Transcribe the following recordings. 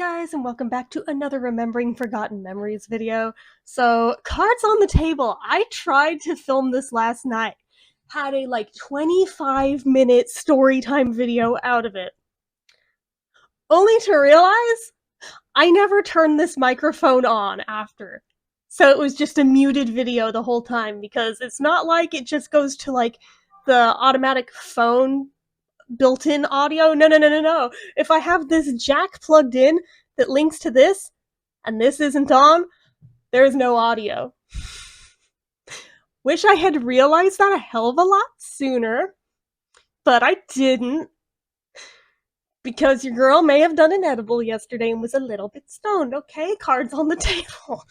guys, and welcome back to another Remembering Forgotten Memories video. So, cards on the table. I tried to film this last night. Had a 25-minute story time video out of it. Only to realize I never turned this microphone on after. So it was just a muted video the whole time because it's not like it just goes to the automatic phone built-in audio. No. If I have this jack plugged in that links to this, and this isn't on, there's no audio. Wish I had realized that a hell of a lot sooner, but I didn't. Because your girl may have done an edible yesterday and was a little bit stoned, okay? Cards on the table.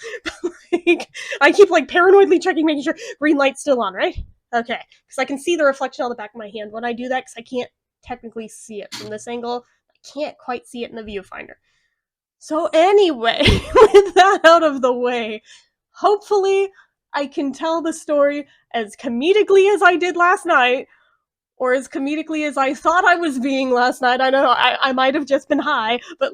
I keep paranoidly checking, making sure green light's still on, right? Okay, because I can see the reflection on the back of my hand when I do that, because I can't technically see it from this angle. I can't quite see it in the viewfinder. So anyway, with that out of the way, hopefully I can tell the story as comedically as I did last night, or as comedically as I thought I was being last night. I know I might have just been high, but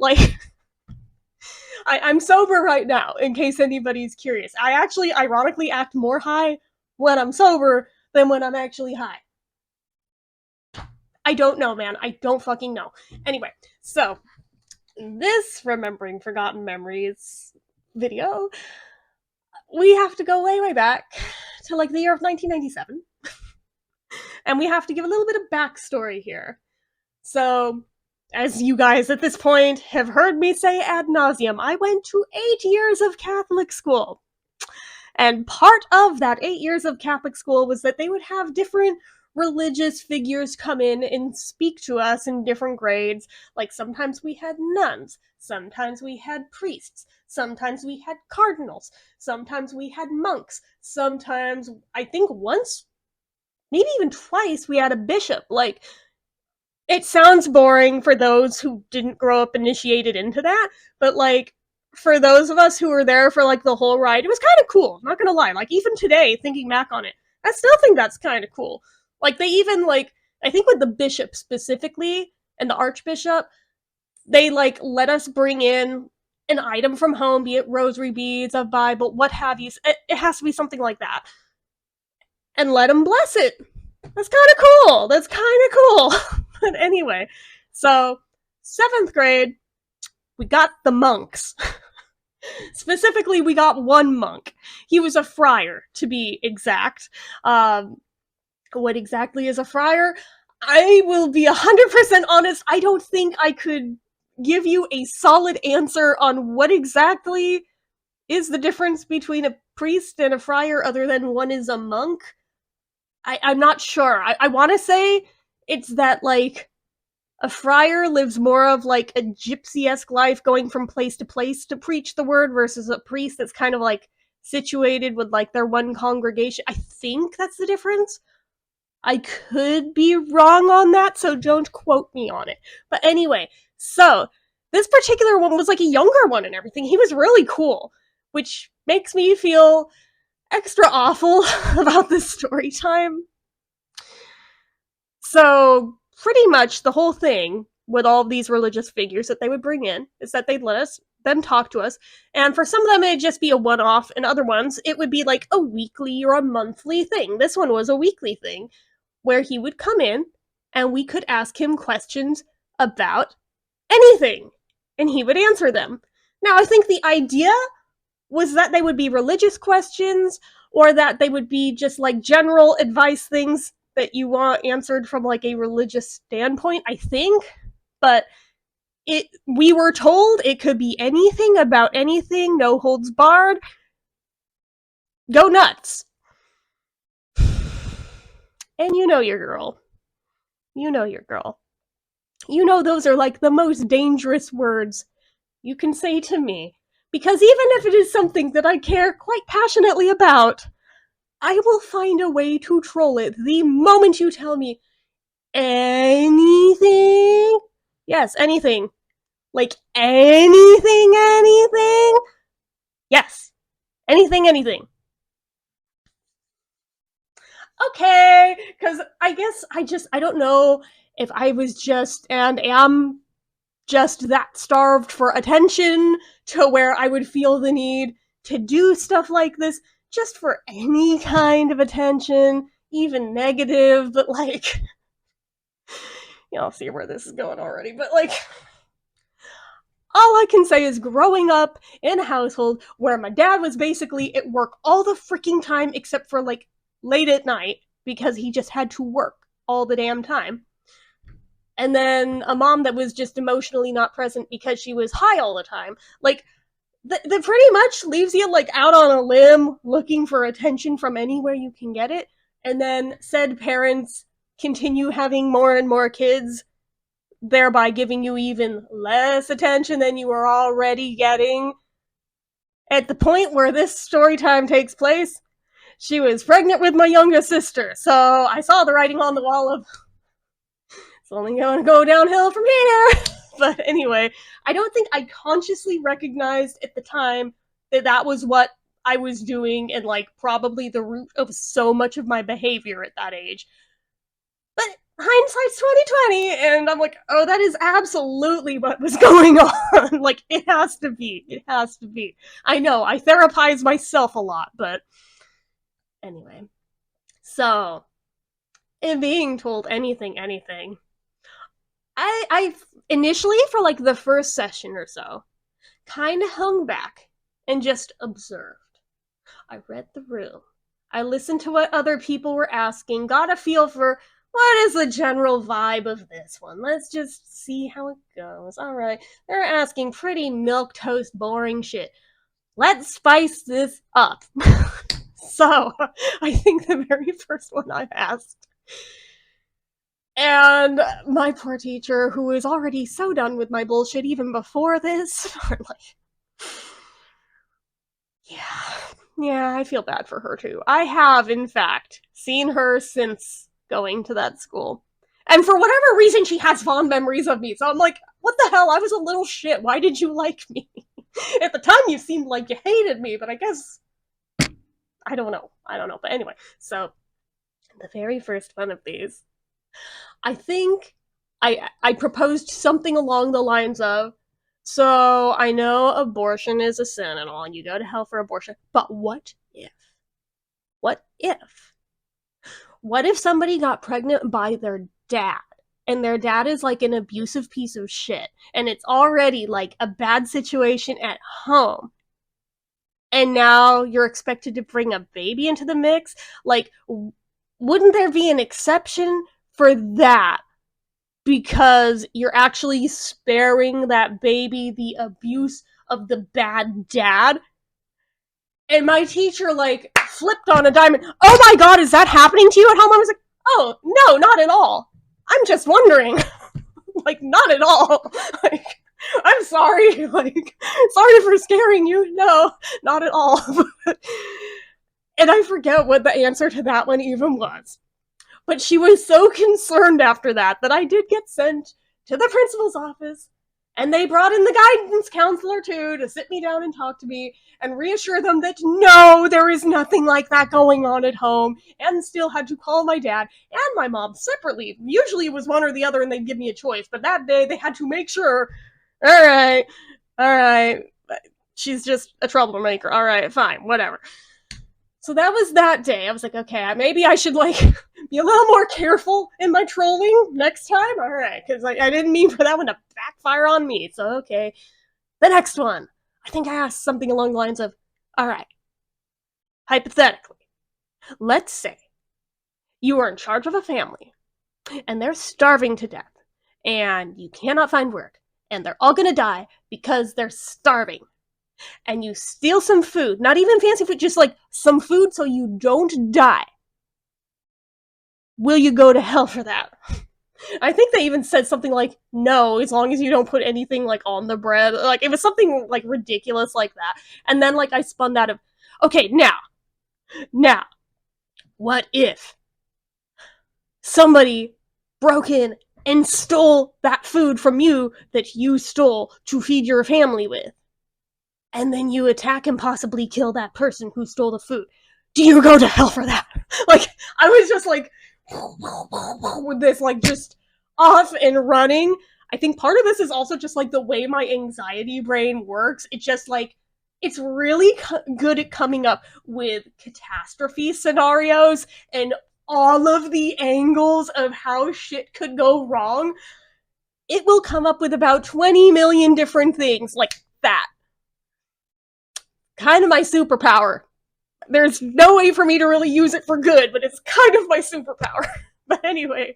I'm sober right now, in case anybody's curious. I actually, ironically, act more high when I'm sober than when I'm actually high. I don't know, man. I don't fucking know. Anyway, so this Remembering Forgotten Memories video, we have to go way back to the year of 1997. And we have to give a little bit of backstory here. So, as you guys at this point have heard me say ad nauseum, I went to 8 years of Catholic school. And part of that 8 years of Catholic school was that they would have different religious figures come in and speak to us in different grades. Sometimes we had nuns, sometimes we had priests, sometimes we had cardinals, sometimes we had monks, sometimes, I think once, maybe even twice, we had a bishop. It sounds boring for those who didn't grow up initiated into that, but for those of us who were there for the whole ride, it was kind of cool. I'm not gonna lie. Even today, thinking back on it, I still think that's kind of cool. They even I think with the bishop specifically and the archbishop, they let us bring in an item from home, be it rosary beads, a Bible, what have you. It has to be something like that, and let them bless it. That's kind of cool. That's kind of cool. But anyway, so 7th grade, we got the monks. Specifically, we got one monk. He was a friar, to be exact. What exactly is a friar? I will be 100% honest. I don't think I could give you a solid answer on what exactly is the difference between a priest and a friar, other than one is a monk. I'm not sure. I want to say it's that, a friar lives more of a gypsy-esque life, going from place to place to preach the word, versus a priest that's kind of situated with their one congregation. I think that's the difference. I could be wrong on that, so don't quote me on it. But anyway, so this particular one was a younger one and everything. He was really cool, which makes me feel extra awful about this story time. So, pretty much the whole thing with all of these religious figures that they would bring in is that they'd let them talk to us, and for some of them it'd just be a one-off, and other ones it would be a weekly or a monthly thing. This one was a weekly thing, where he would come in, and we could ask him questions about anything, and he would answer them. Now, I think the idea was that they would be religious questions, or that they would be just general advice things that you want answered from a religious standpoint, I think. But we were told it could be anything about anything, no holds barred. Go nuts. And you know your girl. You know your girl. You know those are the most dangerous words you can say to me. Because even if it is something that I care quite passionately about, I will find a way to troll it the moment you tell me anything. Yes, anything. Anything. Yes. Anything. Okay, because I guess I don't know if I was just and am just that starved for attention to where I would feel the need to do stuff like this just for any kind of attention, even negative, but like, I'll see where this is going already, but like, all I can say is growing up in a household where my dad was basically at work all the freaking time except for like late at night because he just had to work all the damn time. And then a mom that was just emotionally not present because she was high all the time. Like, that pretty much leaves you like out on a limb looking for attention from anywhere you can get it. And then said parents continue having more and more kids, thereby giving you even less attention than you were already getting. At the point where this story time takes place, she was pregnant with my youngest sister, so I saw the writing on the wall of, it's only going to go downhill from here. But anyway, I don't think I consciously recognized at the time that that was what I was doing and like probably the root of so much of my behavior at that age. But hindsight's 2020, and I'm like, oh, that is absolutely what was going on. Like, it has to be. It has to be. I know, I therapize myself a lot, but anyway. So, in being told anything, I initially, for like the first session or so, kind of hung back and just observed. I read the room. I listened to what other people were asking, got a feel for what is the general vibe of this one. Let's just see how it goes. All right, they're asking pretty milquetoast boring shit. Let's spice this up. So, I think the very first one I asked, and my poor teacher, who was already so done with my bullshit even before this, like, yeah, I feel bad for her too. I have, in fact, seen her since going to that school. And for whatever reason, she has fond memories of me. So I'm like, what the hell? I was a little shit. Why did you like me? At the time, you seemed like you hated me, but I guess, I don't know. But anyway, so the very first one of these, I think I proposed something along the lines of, so I know abortion is a sin and all, and you go to hell for abortion, but what if? What if? What if somebody got pregnant by their dad, and their dad is like an abusive piece of shit, and it's already like a bad situation at home, and now you're expected to bring a baby into the mix? Like, wouldn't there be an exception for that? Because you're actually sparing that baby the abuse of the bad dad? And my teacher, like, flipped on a dime. Oh my god, is that happening to you at home? I was like, oh, no, not at all. I'm just wondering. Like, not at all. Like, I'm sorry. Like, sorry for scaring you. No, not at all. And I forget what the answer to that one even was. But she was so concerned after that I did get sent to the principal's office, and they brought in the guidance counselor too to sit me down and talk to me and reassure them that no, there is nothing like that going on at home, and still had to call my dad and my mom separately. Usually it was one or the other and they'd give me a choice, but that day they had to make sure, all right, she's just a troublemaker. All right, fine, whatever. So that was that day. I was like, okay, maybe I should like be a little more careful in my trolling next time. All right, because I didn't mean for that one to backfire on me. So okay, the next one, I think I asked something along the lines of, all right, hypothetically, let's say you are in charge of a family and they're starving to death and you cannot find work and they're all gonna die because they're starving. And you steal some food, not even fancy food, just like some food so you don't die. Will you go to hell for that? I think they even said something like, no, as long as you don't put anything like on the bread. Like, it was something like ridiculous like that. And then like I spun that of, okay, now, what if somebody broke in and stole that food from you that you stole to feed your family with? And then you attack and possibly kill that person who stole the food. Do you go to hell for that? Like, I was just like, with this, like, just off and running. I think part of this is also just like the way my anxiety brain works. It just like it's really good at coming up with catastrophe scenarios and all of the angles of how shit could go wrong. It will come up with about 20 million different things like that. Kind of my superpower. There's no way for me to really use it for good, but it's kind of my superpower. But anyway,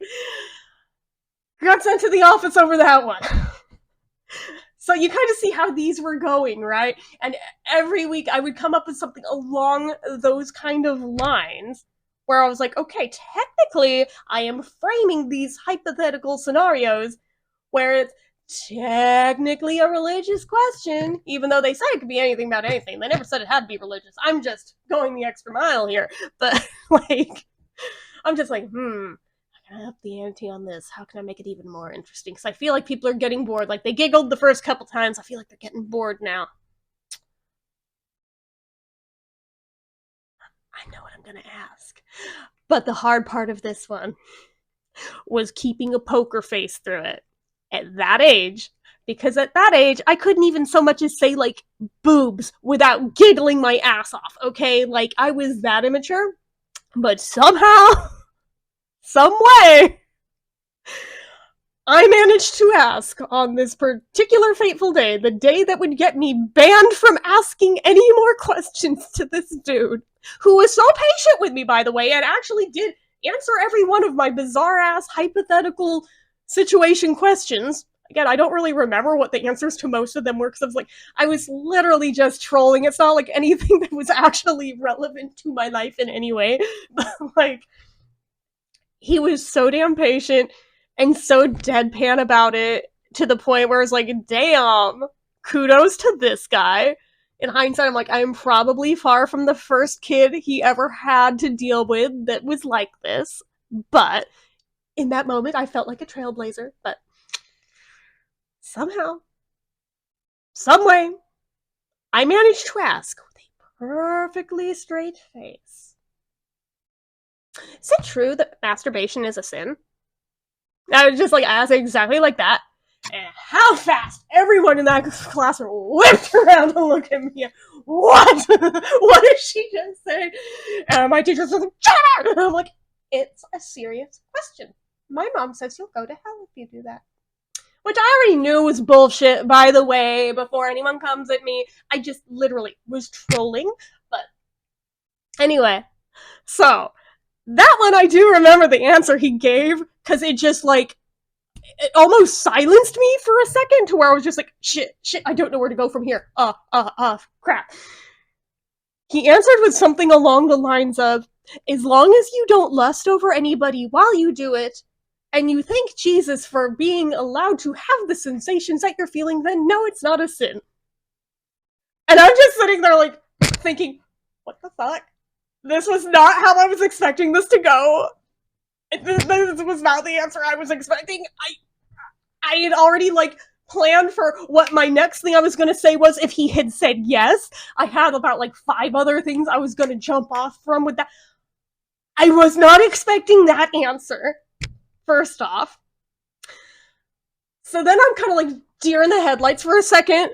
got sent to the office over that one. So you kind of see how these were going, right? And every week I would come up with something along those kind of lines where I was like, okay, technically I am framing these hypothetical scenarios where it's technically a religious question, even though they say it could be anything about anything. They never said it had to be religious. I'm just going the extra mile here. But like, I'm just like, how can I up the ante on this? How can I make it even more interesting? Because I feel like people are getting bored. Like, they giggled the first couple times. I feel like they're getting bored now. I know what I'm going to ask. But the hard part of this one was keeping a poker face through it at that age. Because at that age, I couldn't even so much as say, like, boobs without giggling my ass off, okay? Like, I was that immature. But somehow, some way, I managed to ask on this particular fateful day, the day that would get me banned from asking any more questions to this dude, who was so patient with me, by the way, and actually did answer every one of my bizarre-ass hypothetical situation questions. Again, I don't really remember what the answers to most of them were, because I was literally just trolling. It's not like anything that was actually relevant to my life in any way. But, like, he was so damn patient and so deadpan about it, to the point where it's like, damn, kudos to this guy. In hindsight, I'm like, I am probably far from the first kid he ever had to deal with that was like this. But in that moment, I felt like a trailblazer. But somehow, some way, I managed to ask with a perfectly straight face, is it true that masturbation is a sin? I was just like, asked exactly like that. And how fast everyone in that class whipped around to look at me. What? What did she just say? And my teacher said, shut up! And I'm like, it's a serious question. My mom says you'll go to hell if you do that. Which I already knew was bullshit, by the way, before anyone comes at me. I just literally was trolling. But anyway, so that one I do remember the answer he gave, because it just like, it almost silenced me for a second, to where I was just like, shit, I don't know where to go from here. Crap. He answered with something along the lines of, as long as you don't lust over anybody while you do it, and you thank Jesus for being allowed to have the sensations that you're feeling, then no, it's not a sin. And I'm just sitting there like, thinking, what the fuck? This was not how I was expecting this to go. This was not the answer I was expecting. I had already like planned for what my next thing I was going to say was. If he had said yes, I had about like 5 other things I was going to jump off from with that. I was not expecting that answer, first off. So then I'm kind of like deer in the headlights for a second.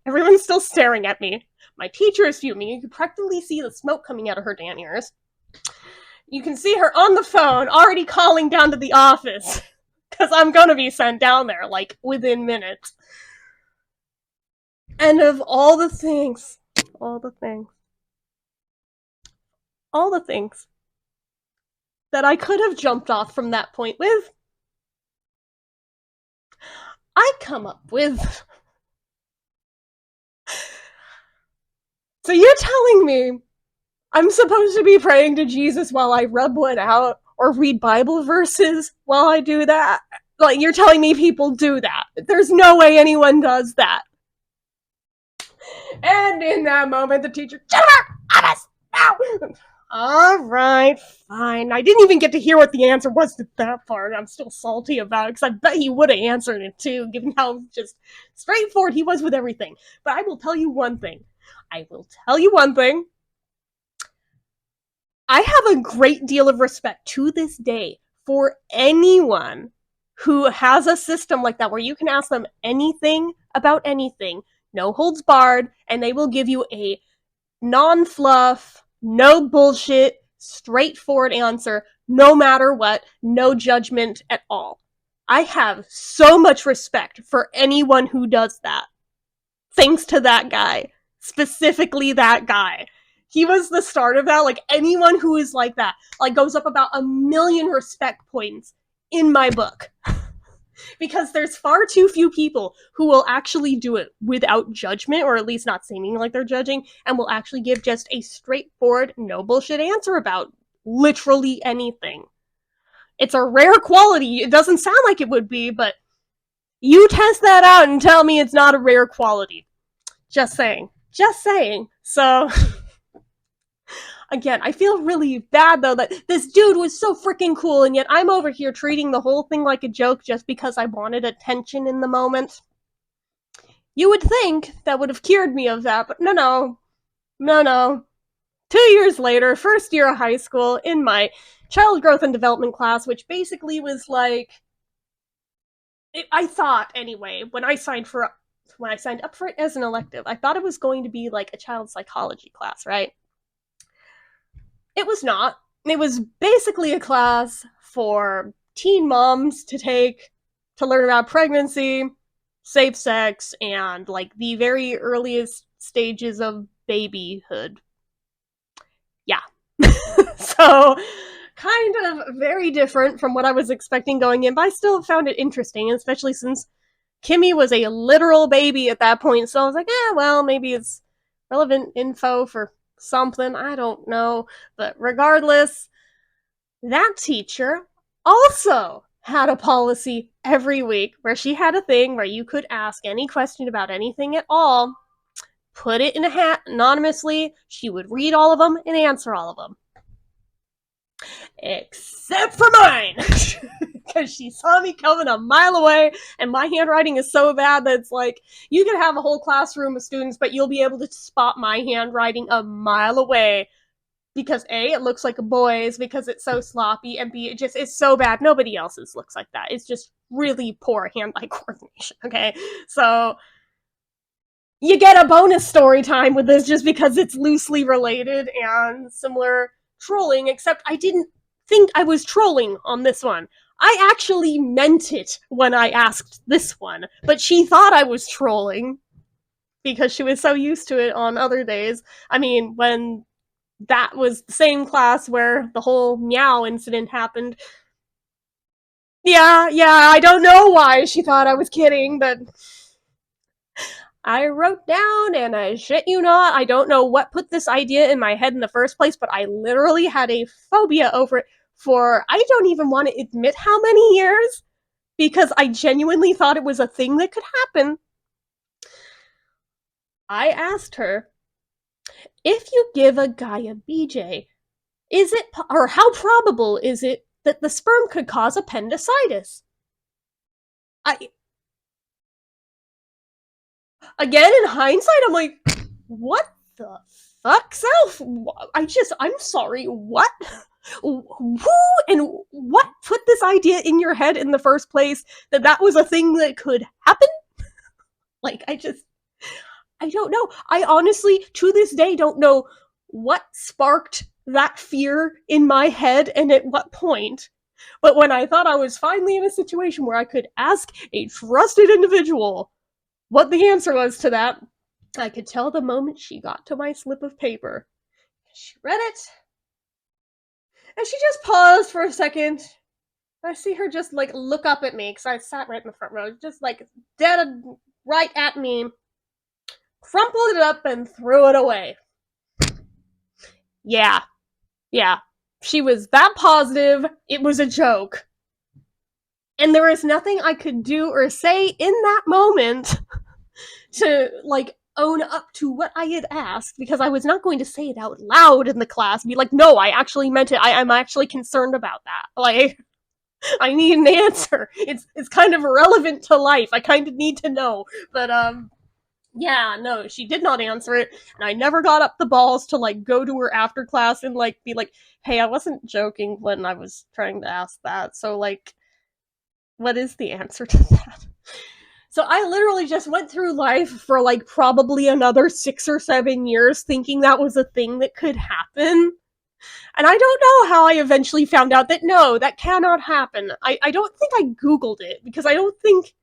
Everyone's still staring at me. My teacher is fuming. You can practically see the smoke coming out of her damn ears. You can see her on the phone already calling down to the office, because I'm gonna be sent down there, like, within minutes. And of all the things that I could have jumped off from that point with, I come up with... So you're telling me I'm supposed to be praying to Jesus while I rub one out, or read Bible verses while I do that? Like, you're telling me people do that? There's no way anyone does that. And in that moment, the teacher, alright, fine. I didn't even get to hear what the answer was to that part. I'm still salty about it, because I bet he would have answered it too, given how just straightforward he was with everything. But I will tell you one thing. I have a great deal of respect to this day for anyone who has a system like that where you can ask them anything about anything, no holds barred, and they will give you a non-fluff, no bullshit, straightforward answer, no matter what, no judgment at all. I have so much respect for anyone who does that. Thanks to that guy. Specifically that guy. He was the start of that. Like, anyone who is like that, like, goes up about 1,000,000 respect points in my book. Because there's far too few people who will actually do it without judgment, or at least not seeming like they're judging, and will actually give just a straightforward, no bullshit answer about literally anything. It's a rare quality. It doesn't sound like it would be, but you test that out and tell me it's not a rare quality. Just saying. Just saying. So, again, I feel really bad, though, that this dude was so freaking cool, and yet I'm over here treating the whole thing like a joke just because I wanted attention in the moment. You would think that would have cured me of that, but no. 2 years later, first year of high school, in my child growth and development class, which basically was like, I thought anyway, when I signed up for it as an elective, I thought it was going to be like a child psychology class, right? It was not. It was basically a class for teen moms to take to learn about pregnancy, safe sex, and like the very earliest stages of babyhood. Yeah. So, kind of very different from what I was expecting going in, but I still found it interesting, especially since Kimmy was a literal baby at that point. So I was like, well, maybe it's relevant info for something. I don't know. But regardless, that teacher also had a policy every week where she had a thing where you could ask any question about anything at all, put it in a hat anonymously. She would read all of them and answer all of them. Except for mine. Because she saw me coming a mile away, and my handwriting is so bad that it's like, you could have a whole classroom of students, but you'll be able to spot my handwriting a mile away. Because A, it looks like a boy's because it's so sloppy, and B, it just is so bad. Nobody else's looks like that. It's just really poor hand-eye coordination, okay? So, you get a bonus story time with this just because it's loosely related and similar trolling, except I didn't think I was trolling on this one. I actually meant it when I asked this one, but she thought I was trolling because she was so used to it on other days. I mean, when that was the same class where the whole meow incident happened. Yeah, I don't know why she thought I was kidding, but I wrote down, and I shit you not, I don't know what put this idea in my head in the first place, but I literally had a phobia over it for, I don't even want to admit how many years, because I genuinely thought it was a thing that could happen. I asked her, if you give a guy a BJ, is it, or how probable is it that the sperm could cause appendicitis? Again, in hindsight, I'm like, what the fuck, self? I'm sorry, what? Who and what put this idea in your head in the first place that was a thing that could happen? Like, I don't know. I honestly, to this day, don't know what sparked that fear in my head and at what point. But when I thought I was finally in a situation where I could ask a trusted individual what the answer was to that, I could tell the moment she got to my slip of paper. She read it, and she just paused for a second. I see her just like look up at me because I sat right in the front row, just like dead right at me, crumpled it up and threw it away. Yeah. She was that positive, it was a joke. And there was nothing I could do or say in that moment to, like, own up to what I had asked, because I was not going to say it out loud in the class and be like, no, I actually meant it. I'm actually concerned about that. Like, I need an answer. It's kind of relevant to life. I kind of need to know. But, yeah, no, she did not answer it, and I never got up the balls to, like, go to her after class and, like, be like, hey, I wasn't joking when I was trying to ask that, so, like, What is the answer to that? So I literally just went through life for like probably another 6 or 7 years thinking that was a thing that could happen. And I don't know how I eventually found out that no, that cannot happen. I don't think I Googled it because I don't think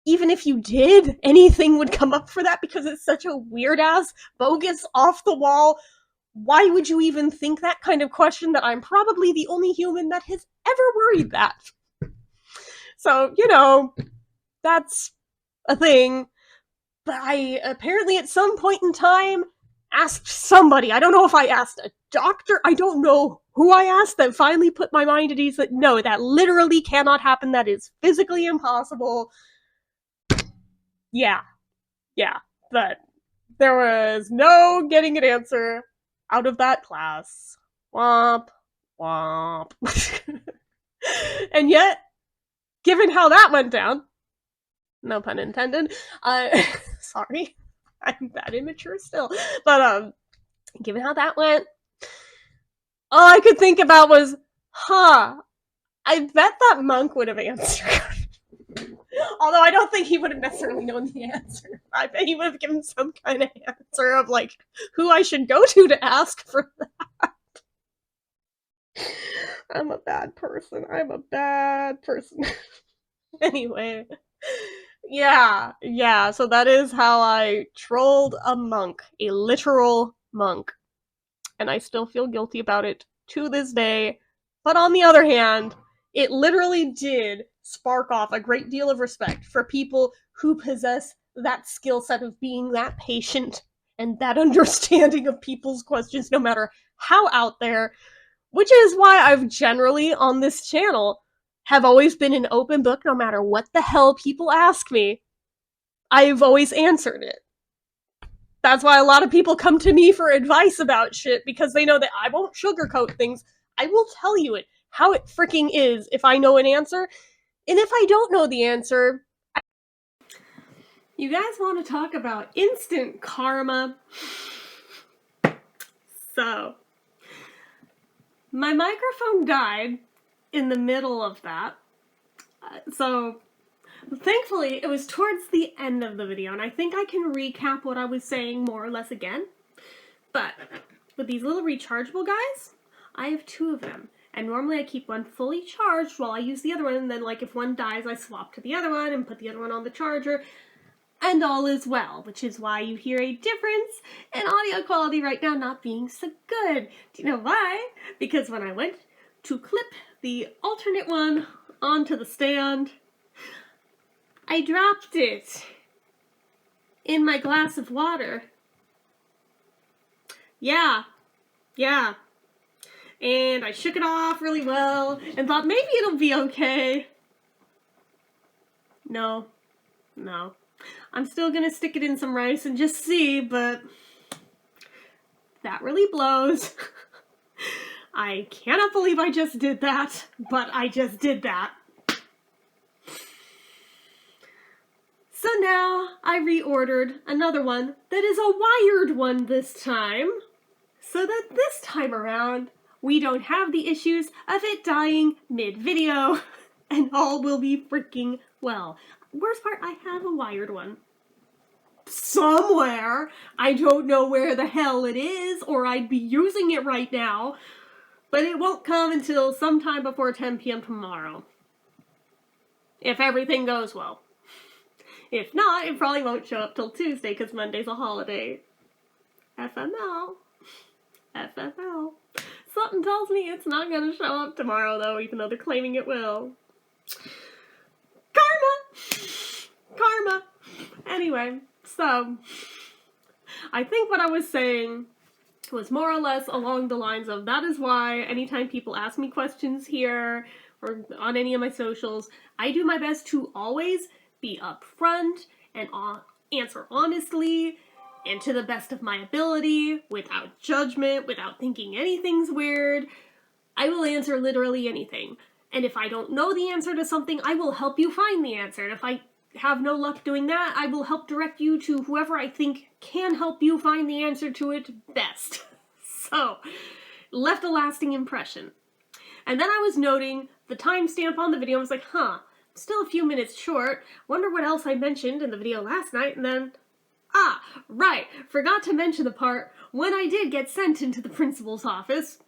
even if you did, anything would come up for that because it's such a weird ass, bogus, off the wall. Why would you even think that kind of question that I'm probably the only human that has ever worried that? So, that's a thing. But I apparently at some point in time asked somebody, I don't know if I asked a doctor, I don't know who I asked, that finally put my mind at ease that no, that literally cannot happen, that is physically impossible. Yeah, but there was no getting an answer out of that class. Womp, womp. And yet, given how that went down, no pun intended, sorry, I'm that immature still, but given how that went, all I could think about was, I bet that monk would have answered. Although I don't think he would have necessarily known the answer. I bet he would have given some kind of answer of like who I should go to ask for that. I'm a bad person. Anyway. Yeah, so that is how I trolled a monk, a literal monk. And I still feel guilty about it to this day. But on the other hand, it literally did spark off a great deal of respect for people who possess that skill set of being that patient and that understanding of people's questions, no matter how out there, which is why I've generally, on this channel, have always been an open book no matter what the hell people ask me. I've always answered it. That's why a lot of people come to me for advice about shit, because they know that I won't sugarcoat things. I will tell you it how it freaking is if I know an answer. And if I don't know the answer, you guys want to talk about instant karma? So, my microphone died in the middle of that. So, thankfully, it was towards the end of the video, and I think I can recap what I was saying more or less again. But with these little rechargeable guys, I have 2 of them. And normally I keep one fully charged while I use the other one, and then like if one dies, I swap to the other one and put the other one on the charger, and all is well, which is why you hear a difference in audio quality right now not being so good. Do you know why? Because when I went to clip the alternate one onto the stand, I dropped it in my glass of water. Yeah. And I shook it off really well and thought maybe it'll be okay. No. I'm still gonna stick it in some rice and just see, but that really blows. I cannot believe I just did that, but I just did that. So now I reordered another one that is a wired one this time, so that this time around we don't have the issues of it dying mid-video, and all will be freaking well. Worst part, I have a wired one. Somewhere. I don't know where the hell it is, or I'd be using it right now, but it won't come until sometime before 10 p.m. tomorrow. If everything goes well. If not, it probably won't show up till Tuesday, because Monday's a holiday. FML. Something tells me it's not gonna show up tomorrow, though, even though they're claiming it will. Karma! Anyway, so, I think what I was saying was more or less along the lines of, that is why anytime people ask me questions here, or on any of my socials, I do my best to always be upfront and answer honestly, and to the best of my ability, without judgment, without thinking anything's weird. I will answer literally anything. And if I don't know the answer to something, I will help you find the answer. And if I have no luck doing that, I will help direct you to whoever I think can help you find the answer to it best. So, left a lasting impression. And then I was noting the timestamp on the video. I was like, still a few minutes short. Wonder what else I mentioned in the video last night, and then... Ah, right, forgot to mention the part when I did get sent into the principal's office.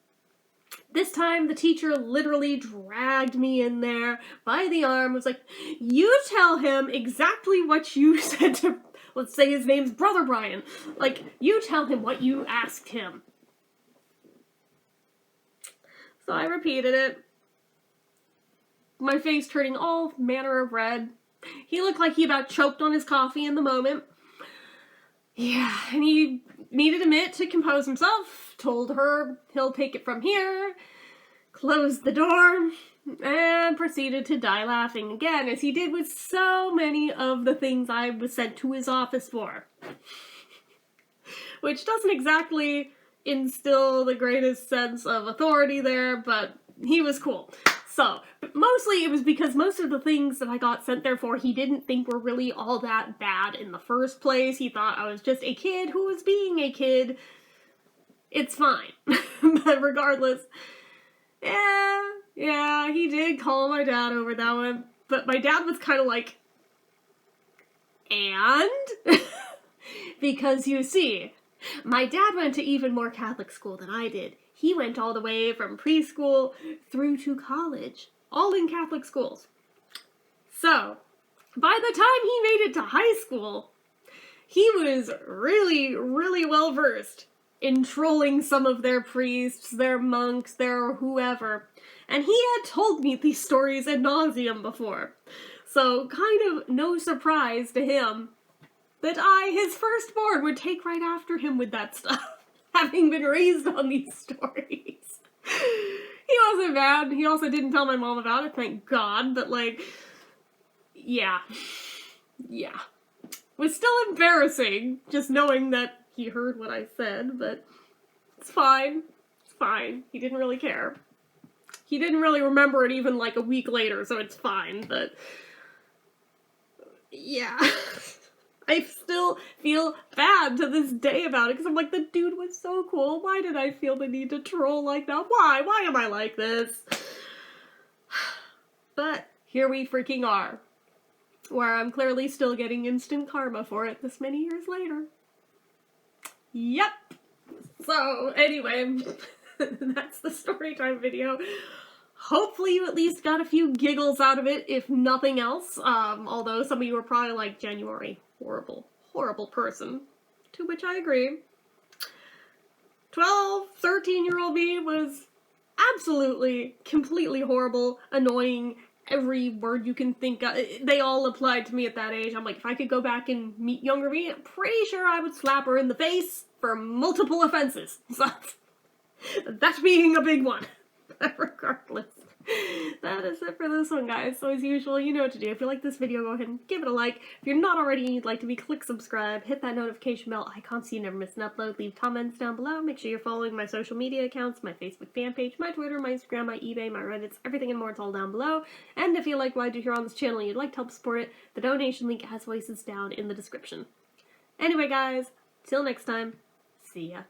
This time, the teacher literally dragged me in there by the arm, was like, you tell him exactly what you said to, let's say his name's Brother Brian. Like, you tell him what you asked him. So I repeated it. My face turning all manner of red. He looked like he about choked on his coffee in the moment. Yeah, and he needed a minute to compose himself, told her he'll take it from here, closed the door, and proceeded to die laughing again, as he did with so many of the things I was sent to his office for. Which doesn't exactly instill the greatest sense of authority there, but he was cool. So, mostly it was because most of the things that I got sent there for he didn't think were really all that bad in the first place. He thought I was just a kid who was being a kid. It's fine. But regardless, yeah, he did call my dad over that one. But my dad was kind of like, and? Because you see, my dad went to even more Catholic school than I did. He went all the way from preschool through to college, all in Catholic schools. So, by the time he made it to high school, he was really, really well versed in trolling some of their priests, their monks, their whoever. And he had told me these stories ad nauseum before. So, kind of no surprise to him that I, his firstborn, would take right after him with that stuff. Having been raised on these stories. He wasn't bad. He also didn't tell my mom about it, thank God, but like, yeah. It was still embarrassing, just knowing that he heard what I said, but it's fine. It's fine. He didn't really care. He didn't really remember it even like a week later, so it's fine, but yeah. I still feel bad to this day about it, because I'm like, the dude was so cool. Why did I feel the need to troll like that? Why? Why am I like this? But here we freaking are, where I'm clearly still getting instant karma for it this many years later. Yep. So, anyway, that's the story time video. Hopefully you at least got a few giggles out of it, if nothing else. Although some of you were probably like, January, horrible, horrible person. To which I agree. 12, 13-year-old me was absolutely, completely horrible, annoying, every word you can think of. They all applied to me at that age. I'm like, if I could go back and meet younger me, I'm pretty sure I would slap her in the face for multiple offenses. So, that being a big one. Regardless, that is it for this one, guys. So as usual, you know what to do. If you like this video, go ahead and give it a like. If you're not already and you'd like to be, click subscribe, hit that notification bell icon so you never miss an upload, leave comments down below, make sure you're following my social media accounts, my Facebook fan page, my Twitter, my Instagram, my eBay, my Reddits, everything and more, it's all down below. And if you like what I do here on this channel and you'd like to help support it, the donation link as always is down in the description. Anyway, guys, till next time, see ya.